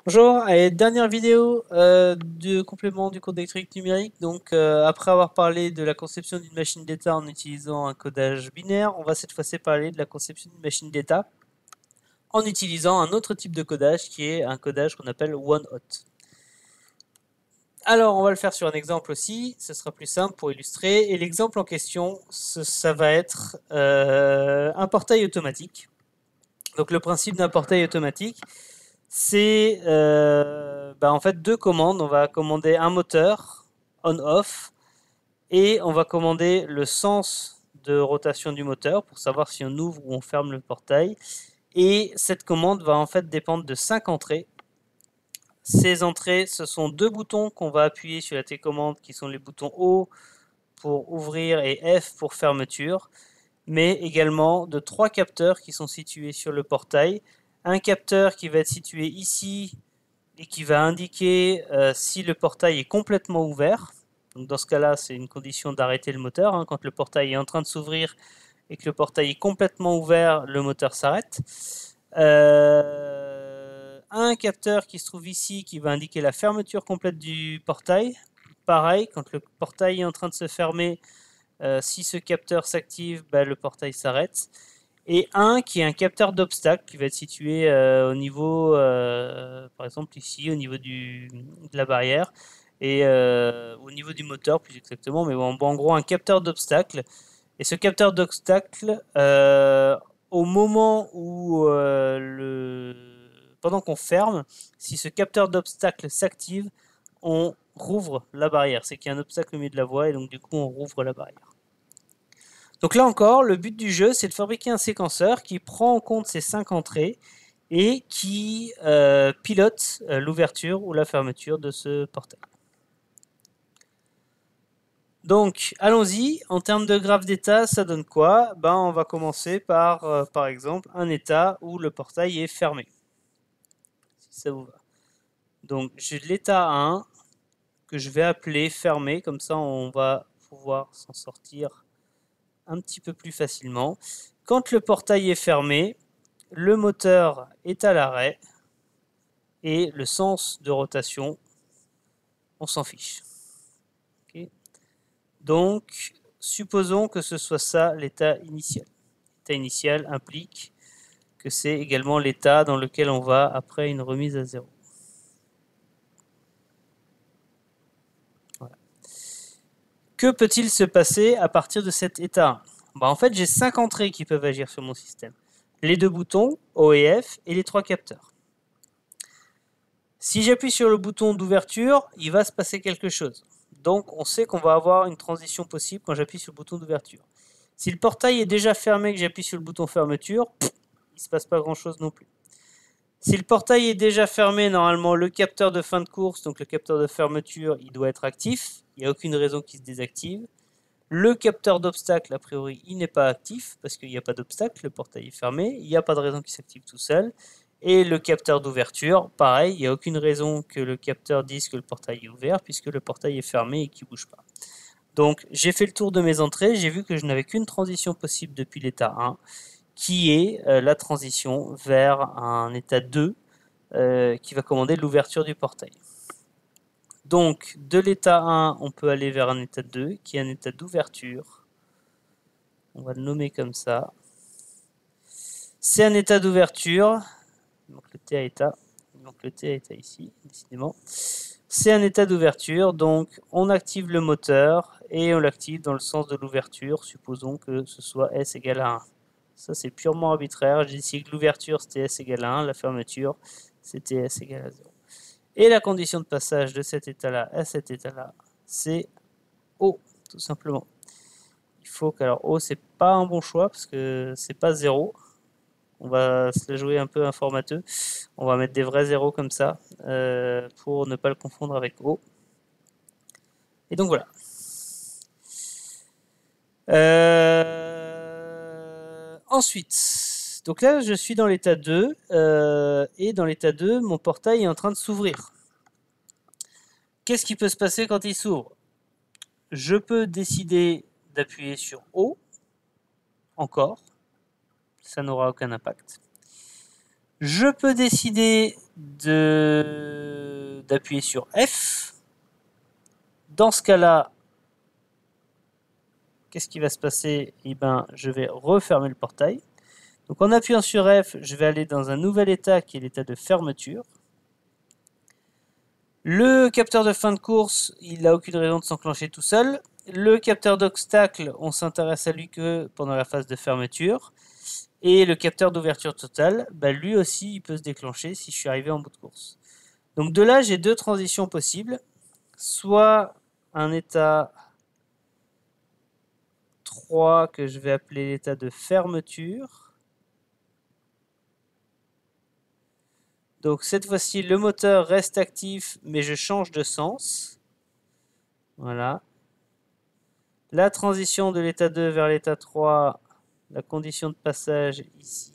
Bonjour, allez, dernière vidéo du complément du cours d'électronique numérique. Donc, après avoir parlé de la conception d'une machine d'état en utilisant un codage binaire, on va cette fois-ci parler de la conception d'une machine d'état en utilisant un autre type de codage qui est un codage qu'on appelle one-hot. Alors, on va le faire sur un exemple aussi, ce sera plus simple pour illustrer. Et l'exemple en question, ça va être un portail automatique. Donc, le principe d'un portail automatique, c'est en fait deux commandes. On va commander un moteur on-off et on va commander le sens de rotation du moteur pour savoir si on ouvre ou on ferme le portail. Et cette commande va en fait dépendre de 5 entrées. Ces entrées, ce sont deux boutons qu'on va appuyer sur la télécommande qui sont les boutons O pour ouvrir et F pour fermeture, mais également de 3 capteurs qui sont situés sur le portail. Un capteur qui va être situé ici et qui va indiquer si le portail est complètement ouvert. Donc dans ce cas-là, c'est une condition d'arrêter le moteur. Quand le portail est en train de s'ouvrir et que le portail est complètement ouvert, le moteur s'arrête. Un capteur qui se trouve ici qui va indiquer la fermeture complète du portail. Pareil, quand le portail est en train de se fermer, si ce capteur s'active, le portail s'arrête. Et un qui est un capteur d'obstacle qui va être situé au niveau, par exemple ici, au niveau de la barrière et au niveau du moteur plus exactement. Mais bon, en gros, un capteur d'obstacle. Et ce capteur d'obstacle, au moment où pendant qu'on ferme, si ce capteur d'obstacle s'active, on rouvre la barrière. C'est qu'il y a un obstacle au milieu de la voie et donc du coup on rouvre la barrière. Donc là encore, le but du jeu, c'est de fabriquer un séquenceur qui prend en compte ces 5 entrées et qui pilote l'ouverture ou la fermeture de ce portail. Donc, allons-y. En termes de graphe d'état, ça donne quoi? On va commencer par exemple, un état où le portail est fermé. Si ça vous va. Donc, j'ai l'état 1 que je vais appeler fermé. Comme ça, on va pouvoir s'en sortir un petit peu plus facilement. Quand le portail est fermé, le moteur est à l'arrêt et le sens de rotation, on s'en fiche. Okay. Donc, supposons que ce soit ça l'état initial. L'état initial implique que c'est également l'état dans lequel on va après une remise à zéro. Voilà. Que peut-il se passer à partir de cet état? En fait, j'ai 5 entrées qui peuvent agir sur mon système. Les deux boutons, O et F, et les 3 capteurs. Si j'appuie sur le bouton d'ouverture, il va se passer quelque chose. Donc, on sait qu'on va avoir une transition possible quand j'appuie sur le bouton d'ouverture. Si le portail est déjà fermé et que j'appuie sur le bouton fermeture, il ne se passe pas grand-chose non plus. Si le portail est déjà fermé, normalement, le capteur de fin de course, donc le capteur de fermeture, il doit être actif. Il n'y a aucune raison qu'il se désactive. Le capteur d'obstacle, a priori, il n'est pas actif parce qu'il n'y a pas d'obstacle, le portail est fermé. Il n'y a pas de raison qu'il s'active tout seul. Et le capteur d'ouverture, pareil, il n'y a aucune raison que le capteur dise que le portail est ouvert puisque le portail est fermé et qu'il ne bouge pas. Donc j'ai fait le tour de mes entrées, j'ai vu que je n'avais qu'une transition possible depuis l'état 1, qui est la transition vers un état 2 qui va commander l'ouverture du portail. Donc de l'état 1, on peut aller vers un état 2 qui est un état d'ouverture. On va le nommer comme ça. C'est un état d'ouverture. Donc le T à état. Donc le T à état ici, décidément. C'est un état d'ouverture, donc on active le moteur et on l'active dans le sens de l'ouverture. Supposons que ce soit S égale à 1. Ça c'est purement arbitraire. J'ai décidé que l'ouverture c'était S égale à 1, la fermeture c'était S égale à 0. Et la condition de passage de cet état-là à cet état-là, c'est O, tout simplement. Il faut que, alors O c'est pas un bon choix parce que c'est pas 0. On va se la jouer un peu informateux. On va mettre des vrais zéros comme ça pour ne pas le confondre avec O. Et donc voilà. Ensuite, donc là je suis dans l'état 2 et dans l'état 2, mon portail est en train de s'ouvrir. Qu'est-ce qui peut se passer quand il s'ouvre? Je peux décider d'appuyer sur O, encore, ça n'aura aucun impact. Je peux décider d'appuyer sur F. Dans ce cas-là, qu'est-ce qui va se passer? Eh ben, je vais refermer le portail. Donc en appuyant sur F, je vais aller dans un nouvel état qui est l'état de fermeture. Le capteur de fin de course, il n'a aucune raison de s'enclencher tout seul. Le capteur d'obstacle, on s'intéresse à lui que pendant la phase de fermeture. Et le capteur d'ouverture totale, bah lui aussi, il peut se déclencher si je suis arrivé en bout de course. Donc de là, j'ai deux transitions possibles. Soit un état 3 que je vais appeler l'état de fermeture. Donc cette fois-ci, le moteur reste actif, mais je change de sens. Voilà. La transition de l'état 2 vers l'état 3, la condition de passage ici,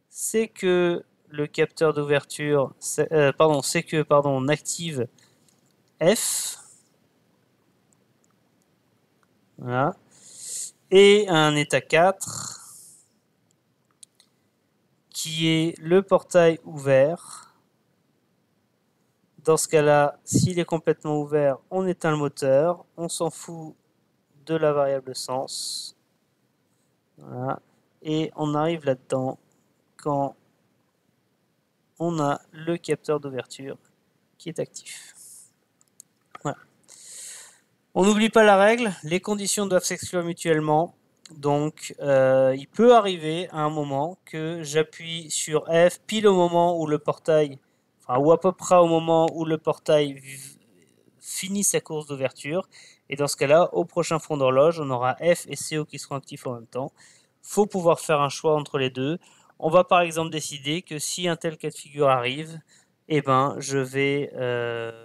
c'est que le capteur d'ouverture, c'est que on active F. Voilà. Et un état 4 qui est le portail ouvert. Dans ce cas-là, s'il est complètement ouvert, on éteint le moteur, on s'en fout de la variable sens. Voilà. Et on arrive là-dedans quand on a le capteur d'ouverture qui est actif. Voilà. On n'oublie pas la règle, les conditions doivent s'exclure mutuellement. Donc, il peut arriver à un moment que j'appuie sur F pile au moment où le portail, ou à peu près au moment où le portail finit sa course d'ouverture. Et dans ce cas-là, au prochain front d'horloge, on aura F et CO qui seront actifs en même temps. Il faut pouvoir faire un choix entre les deux. On va par exemple décider que si un tel cas de figure arrive, eh ben, je vais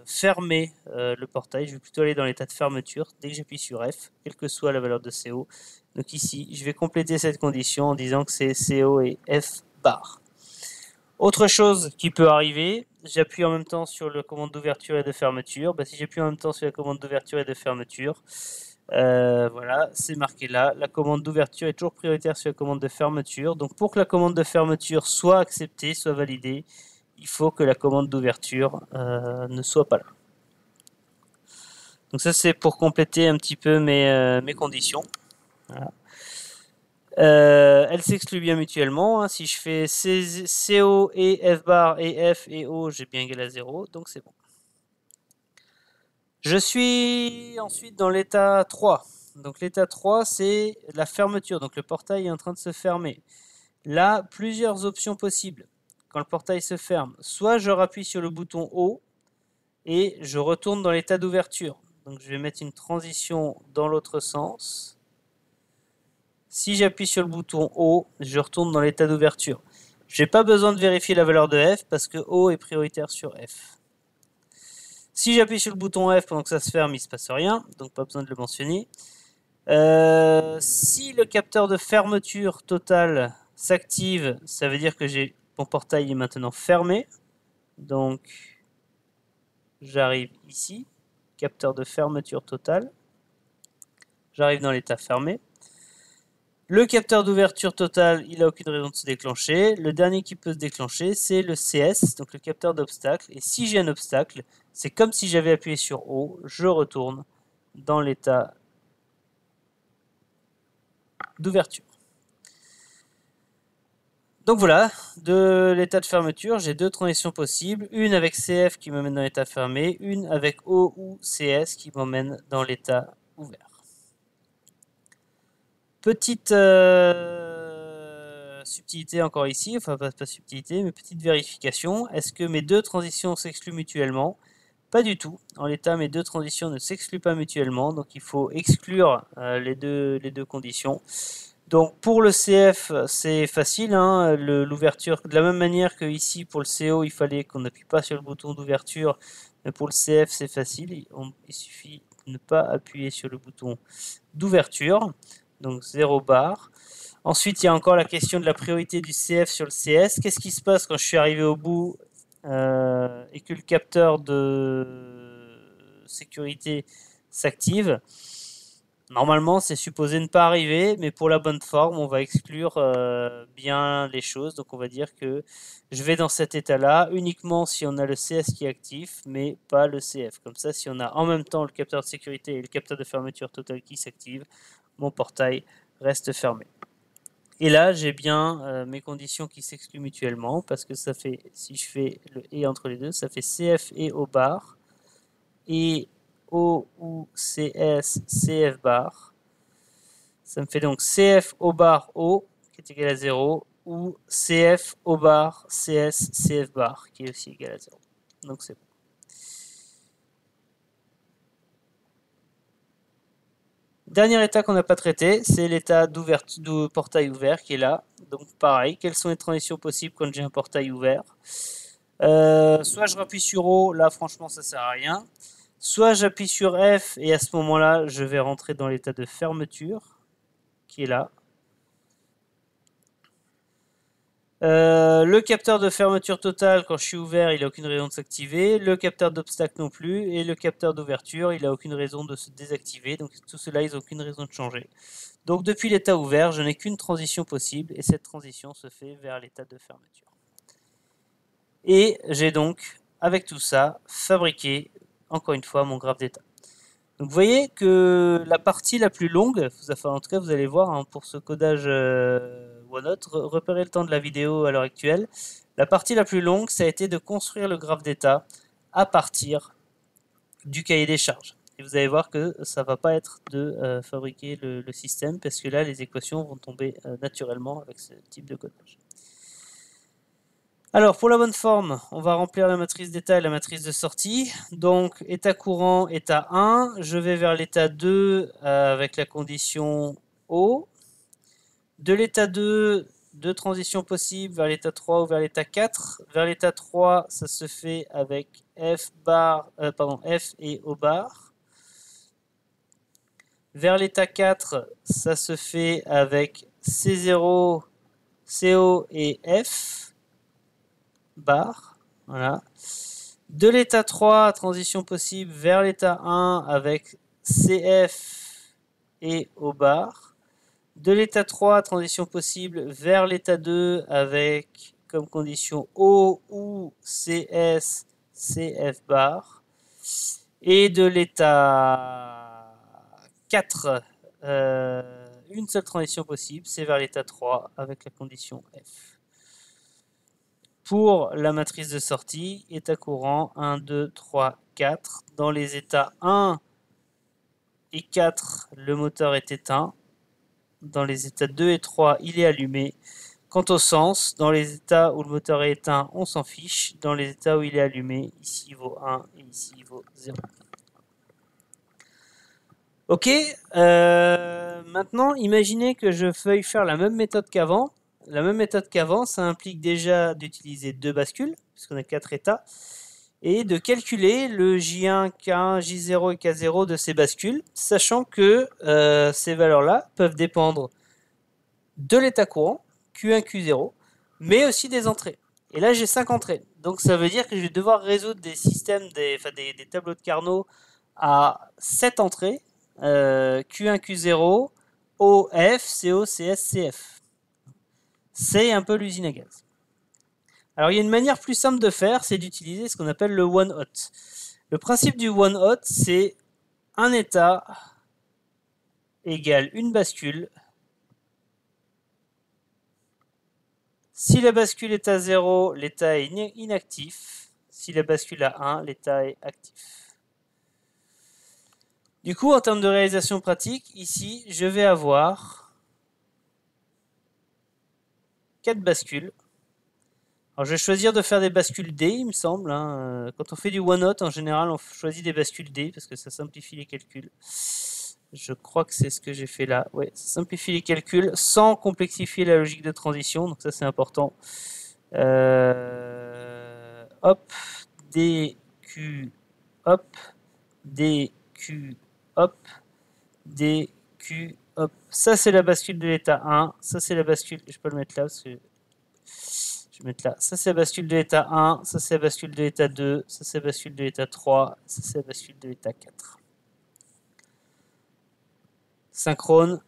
fermer le portail. Je vais plutôt aller dans l'état de fermeture dès que j'appuie sur F, quelle que soit la valeur de CO. Donc ici, je vais compléter cette condition en disant que c'est CO et F bar. Autre chose qui peut arriver, j'appuie en même temps sur la commande d'ouverture et de fermeture. Bah, si j'appuie en même temps sur la commande d'ouverture et de fermeture, voilà, c'est marqué là. La commande d'ouverture est toujours prioritaire sur la commande de fermeture. Donc pour que la commande de fermeture soit acceptée, soit validée, il faut que la commande d'ouverture ne soit pas là. Donc ça, c'est pour compléter un petit peu mes conditions. Voilà. Elles s'excluent bien mutuellement. Hein. Si je fais CO et F bar et F et O, j'ai bien égal à 0, donc c'est bon. Je suis ensuite dans l'état 3. Donc l'état 3, c'est la fermeture. Donc le portail est en train de se fermer. Là, plusieurs options possibles. Quand le portail se ferme, soit je rappuie sur le bouton O et je retourne dans l'état d'ouverture. Donc je vais mettre une transition dans l'autre sens. Si j'appuie sur le bouton O, je retourne dans l'état d'ouverture. Je n'ai pas besoin de vérifier la valeur de F parce que O est prioritaire sur F. Si j'appuie sur le bouton F pendant que ça se ferme, il ne se passe rien, donc pas besoin de le mentionner. Si le capteur de fermeture totale s'active, ça veut dire que mon portail est maintenant fermé. Donc, j'arrive ici, capteur de fermeture totale. J'arrive dans l'état fermé. Le capteur d'ouverture totale, il n'a aucune raison de se déclencher. Le dernier qui peut se déclencher, c'est le CS, donc le capteur d'obstacle. Et si j'ai un obstacle, c'est comme si j'avais appuyé sur O, je retourne dans l'état d'ouverture. Donc voilà, de l'état de fermeture, j'ai deux transitions possibles. Une avec CF qui m'emmène dans l'état fermé, une avec O ou CS qui m'emmène dans l'état ouvert. Petite subtilité encore ici, enfin pas subtilité, mais petite vérification. Est-ce que mes deux transitions s'excluent mutuellement? Pas du tout. En l'état, mes deux transitions ne s'excluent pas mutuellement, donc il faut exclure les deux conditions. Donc pour le CF, c'est facile, hein, l'ouverture, de la même manière que ici pour le CO, il fallait qu'on n'appuie pas sur le bouton d'ouverture, mais pour le CF, c'est facile, il suffit de ne pas appuyer sur le bouton d'ouverture, donc 0 bar. Ensuite, il y a encore la question de la priorité du CF sur le CS. Qu'est-ce qui se passe quand je suis arrivé au bout et que le capteur de sécurité s'active? Normalement, c'est supposé ne pas arriver, mais pour la bonne forme, on va exclure bien les choses. Donc, on va dire que je vais dans cet état-là uniquement si on a le CS qui est actif, mais pas le CF. Comme ça, si on a en même temps le capteur de sécurité et le capteur de fermeture totale qui s'active, mon portail reste fermé. Et là, j'ai bien mes conditions qui s'excluent mutuellement parce que ça fait, si je fais le et entre les deux, ça fait CF et O bar et O ou CS, CF bar. Ça me fait donc CF O bar O qui est égal à 0 ou CF O bar CS, CF bar qui est aussi égal à 0. Donc c'est bon. Dernier état qu'on n'a pas traité, c'est l'état de portail ouvert qui est là. Donc pareil, quelles sont les transitions possibles quand j'ai un portail ouvert? Soit je rappuie sur O, là franchement ça sert à rien. Soit j'appuie sur F et à ce moment-là, je vais rentrer dans l'état de fermeture qui est là. Le capteur de fermeture totale, quand je suis ouvert, il n'a aucune raison de s'activer. Le capteur d'obstacle non plus. Et le capteur d'ouverture, il n'a aucune raison de se désactiver. Donc tout cela, ils n'ont aucune raison de changer. Donc depuis l'état ouvert, je n'ai qu'une transition possible. Et cette transition se fait vers l'état de fermeture. Et j'ai donc, avec tout ça, fabriqué, encore une fois, mon graphe d'état. Donc vous voyez que la partie la plus longue, enfin en tout cas vous allez voir hein, pour ce codage OneNote, repérez le temps de la vidéo à l'heure actuelle, la partie la plus longue ça a été de construire le graphe d'état à partir du cahier des charges. Et vous allez voir que ça ne va pas être de fabriquer le système parce que là les équations vont tomber naturellement avec ce type de codage. Alors, pour la bonne forme, on va remplir la matrice d'état et la matrice de sortie. Donc, état courant, état 1. Je vais vers l'état 2 avec la condition O. De l'état 2, deux transitions possibles vers l'état 3 ou vers l'état 4. Vers l'état 3, ça se fait avec F et O bar. Vers l'état 4, ça se fait avec C0, CO et F. Bar, voilà. De l'état 3, transition possible vers l'état 1 avec CF et O bar. De l'état 3, transition possible vers l'état 2 avec comme condition O ou CS, CF bar. Et de l'état 4, une seule transition possible, c'est vers l'état 3 avec la condition F. Pour la matrice de sortie, état courant 1, 2, 3, 4. Dans les états 1 et 4, le moteur est éteint. Dans les états 2 et 3, il est allumé. Quant au sens, dans les états où le moteur est éteint, on s'en fiche. Dans les états où il est allumé, ici il vaut 1 et ici il vaut 0. Ok, maintenant imaginez que je veuille faire la même méthode qu'avant. La même méthode qu'avant, ça implique déjà d'utiliser deux bascules, puisqu'on a 4 états, et de calculer le J1, K1, J0 et K0 de ces bascules, sachant que ces valeurs-là peuvent dépendre de l'état courant, Q1, Q0, mais aussi des entrées. Et là, j'ai 5 entrées. Donc ça veut dire que je vais devoir résoudre des systèmes, des tableaux de Carnot à 7 entrées, Q1, Q0, O, F, CO, CS, CF. C'est un peu l'usine à gaz. Alors il y a une manière plus simple de faire, c'est d'utiliser ce qu'on appelle le one hot. Le principe du one hot, c'est un état égale une bascule. Si la bascule est à 0, l'état est inactif. Si la bascule à 1, l'état est actif. Du coup, en termes de réalisation pratique, ici, je vais avoir 4 bascules. Alors, je vais choisir de faire des bascules D, il me semble. Hein. Quand on fait du one-hot, en général, on choisit des bascules D parce que ça simplifie les calculs. Je crois que c'est ce que j'ai fait là. Ouais, ça simplifie les calculs sans complexifier la logique de transition. Donc ça, c'est important. Hop, DQ, hop, DQ, hop, DQ, hop. Ça, c'est la bascule de l'état 1. Ça, c'est la bascule. Je peux le mettre là parce que je vais mettre là. Ça, c'est la bascule de l'état 1. Ça, c'est la bascule de l'état 2. Ça, c'est la bascule de l'état 3. Ça, c'est la bascule de l'état 4. synchrone.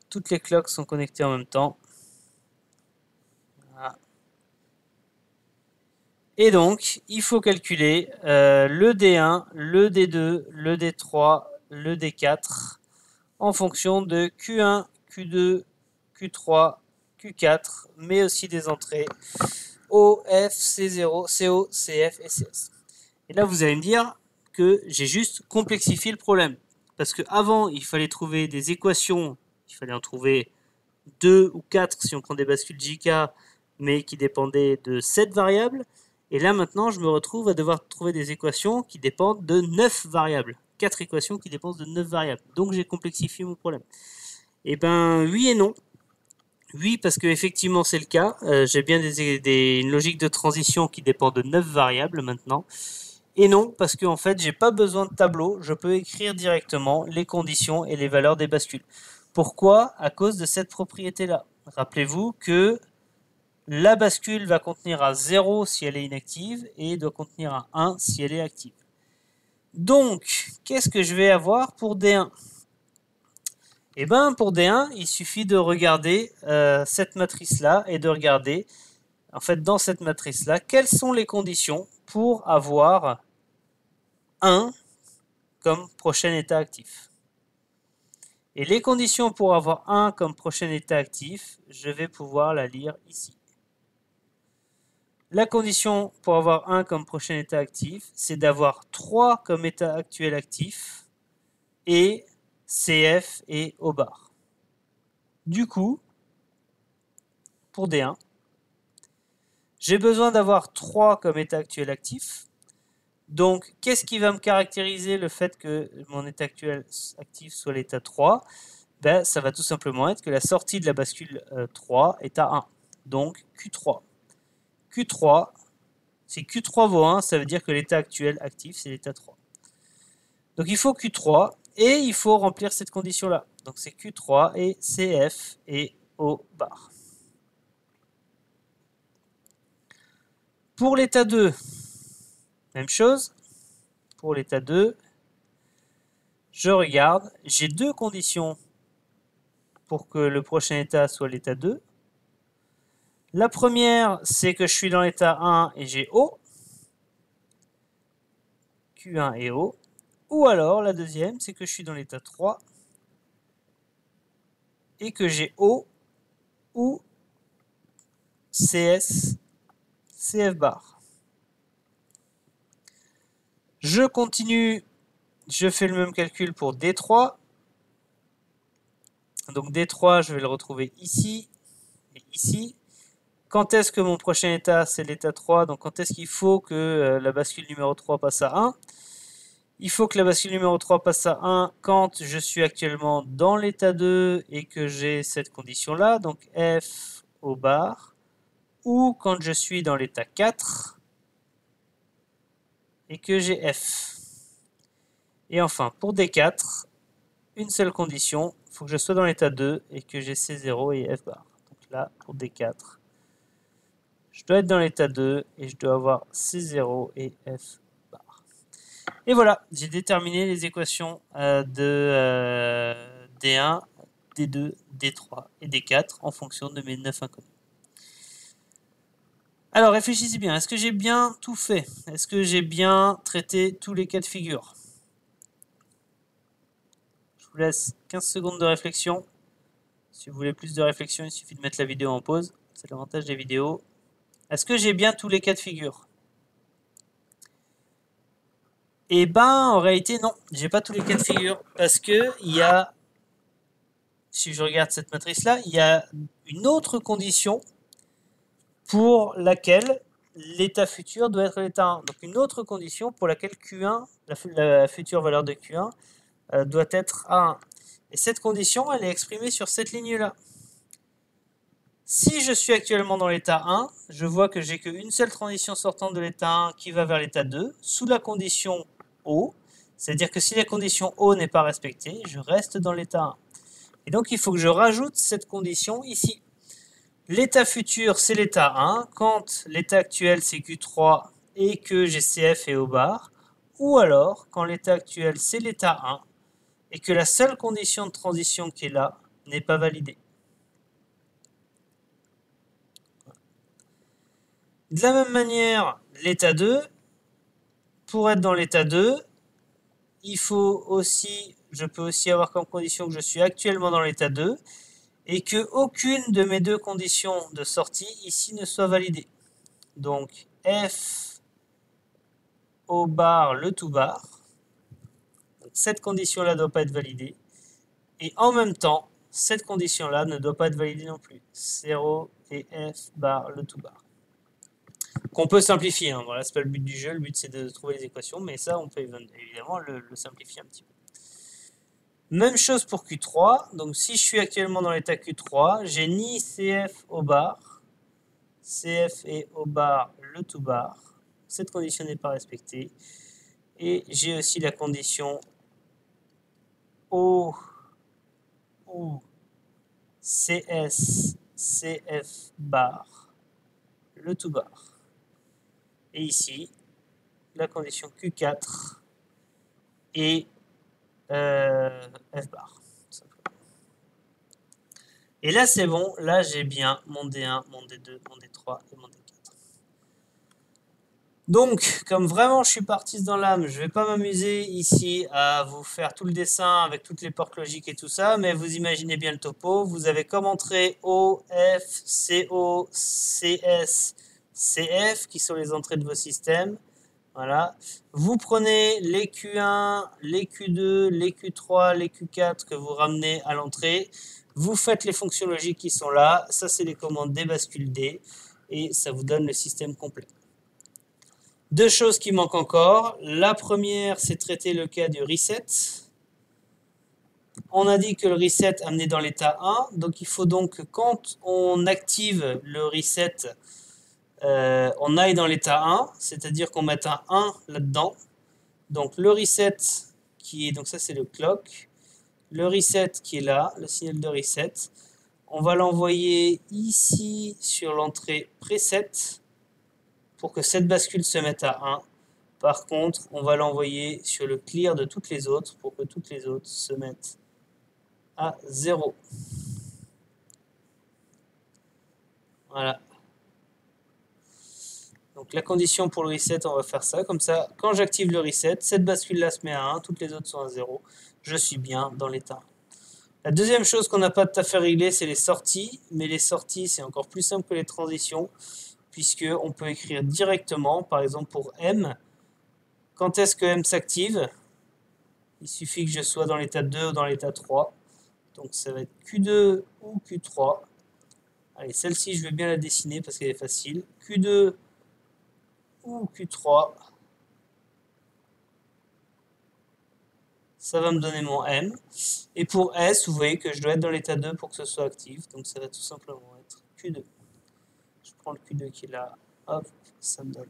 Toutes les clocks sont connectées en même temps. Voilà. Et donc, il faut calculer le D1, le D2, le D3, le D4 en fonction de Q1, Q2, Q3, Q4, mais aussi des entrées O, F, C0, CO, CF et CS. Et là, vous allez me dire que j'ai juste complexifié le problème. Parce qu'avant, il fallait trouver des équations, il fallait en trouver 2 ou 4 si on prend des bascules JK, mais qui dépendaient de 7 variables. Et là, maintenant, je me retrouve à devoir trouver des équations qui dépendent de 9 variables. 4 équations qui dépendent de 9 variables. Donc, j'ai complexifié mon problème. Eh bien, oui et non. Oui, parce que effectivement c'est le cas. J'ai bien une logique de transition qui dépend de 9 variables maintenant. Et non, parce qu'en fait, j'ai pas besoin de tableau. Je peux écrire directement les conditions et les valeurs des bascules. Pourquoi? À cause de cette propriété-là. Rappelez-vous que la bascule va contenir un 0 si elle est inactive et doit contenir un 1 si elle est active. Donc, qu'est-ce que je vais avoir pour D1? Et bien, pour D1, il suffit de regarder cette matrice-là et de regarder, en fait, dans cette matrice-là, quelles sont les conditions pour avoir 1 comme prochain état actif. Et les conditions pour avoir 1 comme prochain état actif, je vais pouvoir la lire ici. La condition pour avoir 1 comme prochain état actif, c'est d'avoir 3 comme état actuel actif et CF et O bar. Du coup, pour D1, j'ai besoin d'avoir 3 comme état actuel actif. Donc, qu'est-ce qui va me caractériser le fait que mon état actuel actif soit l'état 3? Ben, ça va tout simplement être que la sortie de la bascule 3 est à 1. Donc, Q3. Q3, si Q3 vaut 1, ça veut dire que l'état actuel actif, c'est l'état 3. Donc, il faut Q3 et il faut remplir cette condition-là. Donc, c'est Q3 et CF et O bar. Pour l'état 2, même chose. Pour l'état 2, je regarde, j'ai deux conditions pour que le prochain état soit l'état 2. La première, c'est que je suis dans l'état 1 et j'ai O, Q1 et O. Ou alors, la deuxième, c'est que je suis dans l'état 3 et que j'ai O ou CS, CF bar. Je continue, je fais le même calcul pour D3. Donc D3, je vais le retrouver ici et ici. Quand est-ce que mon prochain état, c'est l'état 3? Donc quand est-ce qu'il faut que la bascule numéro 3 passe à 1? Il faut que la bascule numéro 3 passe à 1 quand je suis actuellement dans l'état 2 et que j'ai cette condition-là, donc F au bar, ou quand je suis dans l'état 4 et que j'ai F. Et enfin, pour D4, une seule condition, il faut que je sois dans l'état 2 et que j'ai C0 et F bar. Donc là, pour D4, je dois être dans l'état 2 et je dois avoir C0 et F bar. Et voilà, j'ai déterminé les équations de D1, D2, D3 et D4 en fonction de mes 9 inconnus. Alors réfléchissez bien, est-ce que j'ai bien tout fait? Est-ce que j'ai bien traité tous les cas de figure? Je vous laisse 15 secondes de réflexion. Si vous voulez plus de réflexion, il suffit de mettre la vidéo en pause. C'est l'avantage des vidéos. Est-ce que j'ai bien tous les cas de figure? Eh ben, en réalité, non. J'ai pas tous les cas de figure. Parce que il y a, si je regarde cette matrice-là, il y a une autre condition pour laquelle l'état futur doit être l'état 1. Donc une autre condition pour laquelle Q1, la future valeur de Q1, doit être à 1. Et cette condition, elle est exprimée sur cette ligne-là. Si je suis actuellement dans l'état 1, je vois que j'ai qu'une seule transition sortante de l'état 1 qui va vers l'état 2, sous la condition O. C'est-à-dire que si la condition O n'est pas respectée, je reste dans l'état 1. Et donc, il faut que je rajoute cette condition ici. L'état futur, c'est l'état 1, quand l'état actuel, c'est Q3 et que j'ai CF et O bar, ou alors quand l'état actuel, c'est l'état 1, et que la seule condition de transition qui est là n'est pas validée. De la même manière, l'état 2, pour être dans l'état 2, je peux aussi avoir comme condition que je suis actuellement dans l'état 2 et que aucune de mes deux conditions de sortie ici ne soit validée. Donc F au bar, le tout bar. Donc, cette condition-là ne doit pas être validée. Et en même temps, cette condition-là ne doit pas être validée non plus. 0 et F bar, le tout bar. Qu'on peut simplifier, hein. Voilà, c'est pas le but du jeu, le but c'est de trouver les équations, mais ça on peut évidemment le simplifier un petit peu. Même chose pour Q3, donc si je suis actuellement dans l'état Q3, j'ai ni CF au bar, CF et au bar, le tout bar, cette condition n'est pas respectée, et j'ai aussi la condition O ou CS, CF bar, le tout bar. Et ici, la condition Q4 et F bar. Et là, c'est bon. Là, j'ai bien mon D1, mon D2, mon D3 et mon D4. Donc, comme vraiment je suis parti dans l'âme, je ne vais pas m'amuser ici à vous faire tout le dessin avec toutes les portes logiques et tout ça, mais vous imaginez bien le topo. Vous avez comme entrée O, F, CO, CS, CF, qui sont les entrées de vos systèmes. Voilà. Vous prenez les Q1, les Q2, les Q3, les Q4 que vous ramenez à l'entrée. Vous faites les fonctions logiques qui sont là. Ça, c'est les commandes des bascules D. Et ça vous donne le système complet. Deux choses qui manquent encore. La première, c'est traiter le cas du reset. On a dit que le reset amenait dans l'état 1. Donc, il faut donc que quand on active le reset, on aille dans l'état 1, c'est-à-dire qu'on mette un 1 là-dedans. Donc le reset qui est, donc ça c'est le clock, le reset qui est là, le signal de reset, on va l'envoyer ici sur l'entrée preset pour que cette bascule se mette à 1. Par contre, on va l'envoyer sur le clear de toutes les autres pour que toutes les autres se mettent à 0. Voilà. Donc la condition pour le reset, on va faire ça. Comme ça, quand j'active le reset, cette bascule-là se met à 1, toutes les autres sont à 0. Je suis bien dans l'état. La deuxième chose qu'on n'a pas tout à fait réglée, c'est les sorties. Mais les sorties, c'est encore plus simple que les transitions, puisqu'on peut écrire directement, par exemple pour M. Quand est-ce que M s'active? Il suffit que je sois dans l'état 2 ou dans l'état 3. Donc ça va être Q2 ou Q3. Allez, celle-ci, je vais bien la dessiner parce qu'elle est facile. Q2 ou Q3, ça va me donner mon M. Et pour S, vous voyez que je dois être dans l'état 2 pour que ce soit actif. Donc ça va tout simplement être Q2. Je prends le Q2 qui est là. Hop, ça me donne.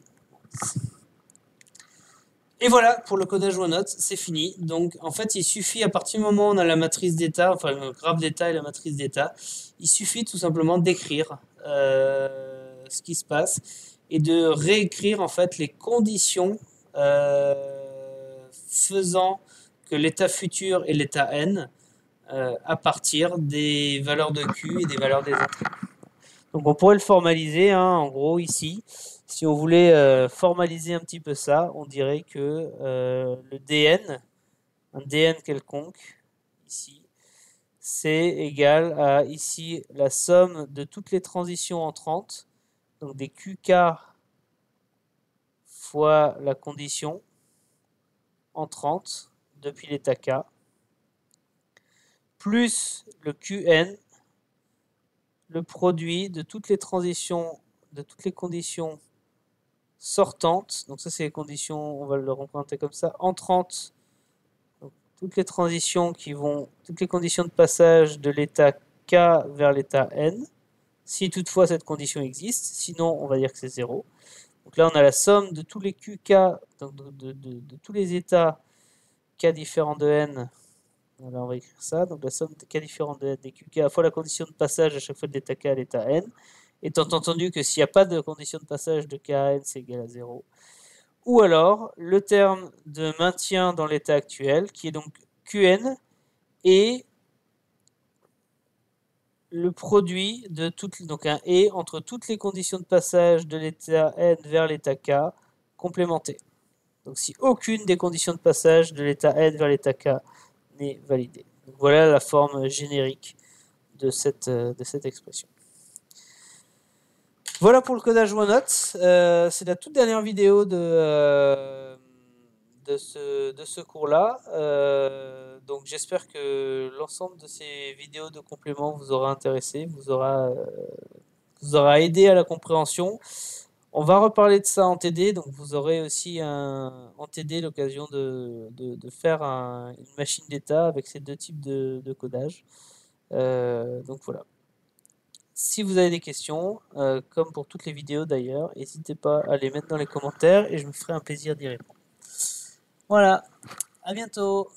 Et voilà, pour le codage OneNote, c'est fini. Donc en fait, il suffit, à partir du moment où on a la matrice d'état, enfin le graphe d'état et la matrice d'état, il suffit tout simplement d'écrire ce qui se passe et de réécrire en fait les conditions faisant que l'état futur est l'état n à partir des valeurs de Q et des valeurs des entrées. Donc on pourrait le formaliser, hein, en gros ici. Si on voulait formaliser un petit peu ça, on dirait que le dn, un dn quelconque, ici, c'est égal à ici la somme de toutes les transitions entrantes, donc des qk fois la condition entrante depuis l'état k, plus le qn, le produit de toutes les transitions, de toutes les conditions sortantes, donc ça c'est les conditions, on va le représenter comme ça, entrantes, donc toutes les transitions qui vont, toutes les conditions de passage de l'état k vers l'état n, si toutefois cette condition existe, sinon on va dire que c'est 0. Donc là on a la somme de tous les qk, donc de tous les états k différents de n. Alors on va écrire ça, donc la somme de k différents de n des qk fois la condition de passage à chaque fois de l'état k à l'état n, étant entendu que s'il n'y a pas de condition de passage de k à n, c'est égal à 0. Ou alors le terme de maintien dans l'état actuel, qui est donc qn, et le produit de toutes, donc un et entre toutes les conditions de passage de l'état N vers l'état K complémentées. Donc si aucune des conditions de passage de l'état N vers l'état K n'est validée. Donc, voilà la forme générique de cette expression. Voilà pour le codage OneNote. C'est la toute dernière vidéo de ce cours-là. Donc j'espère que l'ensemble de ces vidéos de complément vous aura intéressé, vous aura aidé à la compréhension. On va reparler de ça en TD, donc vous aurez aussi en TD l'occasion de faire une machine d'état avec ces deux types de codage. Donc voilà. Si vous avez des questions, comme pour toutes les vidéos d'ailleurs, n'hésitez pas à les mettre dans les commentaires et je me ferai un plaisir d'y répondre. Voilà, à bientôt.